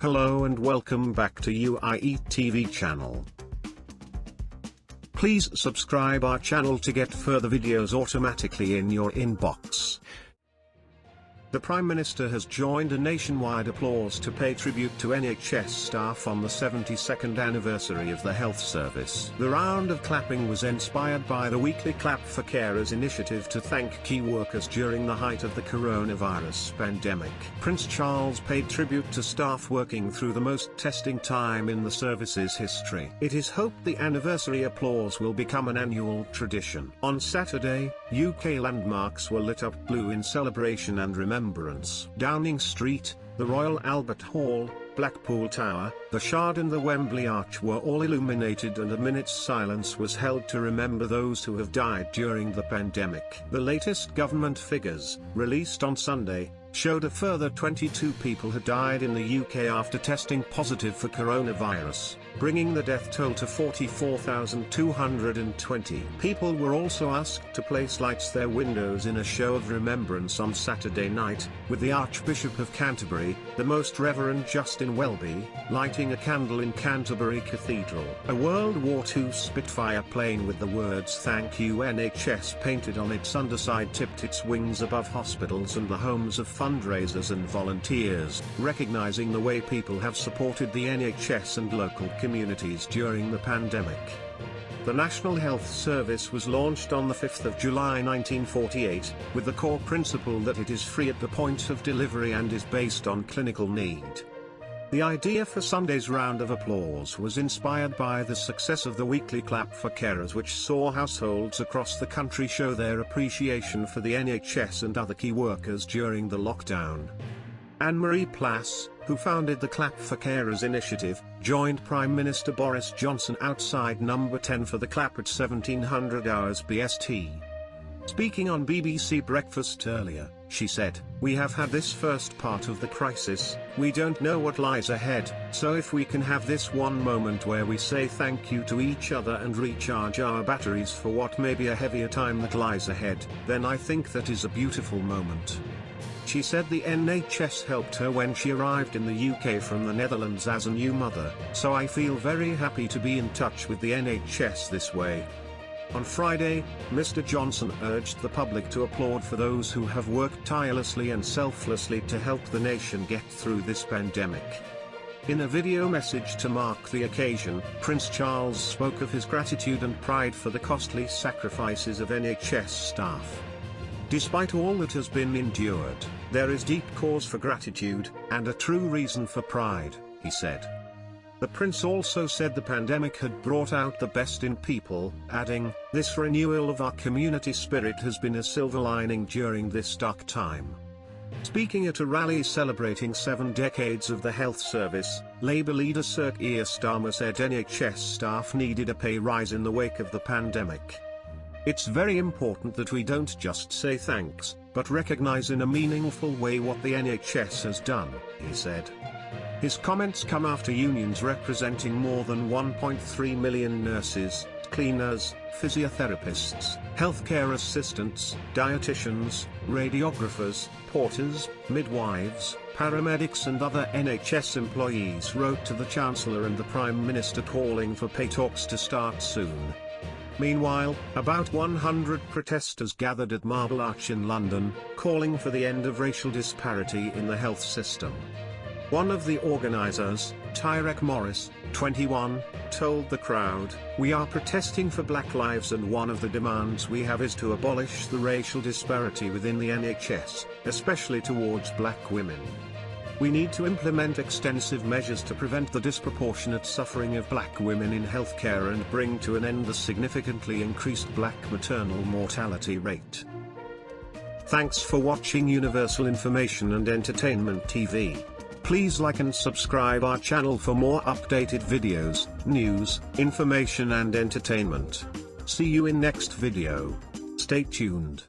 Hello and welcome back to UIE TV channel. Please subscribe our channel to get further videos automatically in your inbox. The Prime Minister has joined a nationwide applause to pay tribute to NHS staff on the 72nd anniversary of the health service. The round of clapping was inspired by the weekly Clap for Carers initiative to thank key workers during the height of the coronavirus pandemic. Prince Charles paid tribute to staff working through the most testing time in the service's history. It is hoped the anniversary applause will become an annual tradition. On Saturday, UK landmarks were lit up blue in celebration and remembrance. Downing Street, the Royal Albert Hall, Blackpool Tower, the Shard and the Wembley Arch were all illuminated, and a minute's silence was held to remember those who have died during the pandemic. The latest government figures, released on Sunday, showed a further 22 people had died in the UK after testing positive for coronavirus, bringing the death toll to 44,220. People were also asked to place lights their windows in a show of remembrance on Saturday night, with the Archbishop of Canterbury, the Most Reverend Justin Welby, lighting a candle in Canterbury Cathedral. A World War II Spitfire plane with the words "Thank you NHS" painted on its underside tipped its wings above hospitals and the homes of fundraisers and volunteers, recognizing the way people have supported the NHS and local communities during the pandemic. The National Health Service was launched on the 5th of July 1948, with the core principle that it is free at the point of delivery and is based on clinical need. The idea for Sunday's round of applause was inspired by the success of the weekly Clap for Carers, which saw households across the country show their appreciation for the NHS and other key workers during the lockdown. Anne-Marie Plass, who founded the Clap for Carers initiative, joined Prime Minister Boris Johnson outside number 10 for the clap at 1700 hours BST. Speaking on BBC Breakfast earlier, she said, "We have had this first part of the crisis, we don't know what lies ahead, so if we can have this one moment where we say thank you to each other and recharge our batteries for what may be a heavier time that lies ahead, then I think that is a beautiful moment." She said the NHS helped her when she arrived in the UK from the Netherlands as a new mother, "So I feel very happy to be in touch with the NHS this way." On Friday, Mr. Johnson urged the public to applaud for those who have worked tirelessly and selflessly to help the nation get through this pandemic. In a video message to mark the occasion, Prince Charles spoke of his gratitude and pride for the costly sacrifices of NHS staff. "Despite all that has been endured, there is deep cause for gratitude, and a true reason for pride," he said. The Prince also said the pandemic had brought out the best in people, adding, "This renewal of our community spirit has been a silver lining during this dark time." Speaking at a rally celebrating 7 decades of the health service, Labour leader Sir Keir Starmer said NHS staff needed a pay rise in the wake of the pandemic. "It's very important that we don't just say thanks, but recognise in a meaningful way what the NHS has done," he said. His comments come after unions representing more than 1.3 million nurses, cleaners, physiotherapists, healthcare assistants, dietitians, radiographers, porters, midwives, paramedics and other NHS employees wrote to the Chancellor and the Prime Minister calling for pay talks to start soon. Meanwhile, about 100 protesters gathered at Wembley Arch in London, calling for the end of racial disparity in the health system. One of the organisers, Tyrek Morris, 21, told the crowd, "We are protesting for black lives and one of the demands we have is to abolish the racial disparity within the NHS, especially towards black women. We need to implement extensive measures to prevent the disproportionate suffering of black women in healthcare and bring to an end the significantly increased black maternal mortality rate." Thanks for watching Universal Information and Entertainment TV. Please like and subscribe our channel for more updated videos, news, information and entertainment. See you in next video. Stay tuned.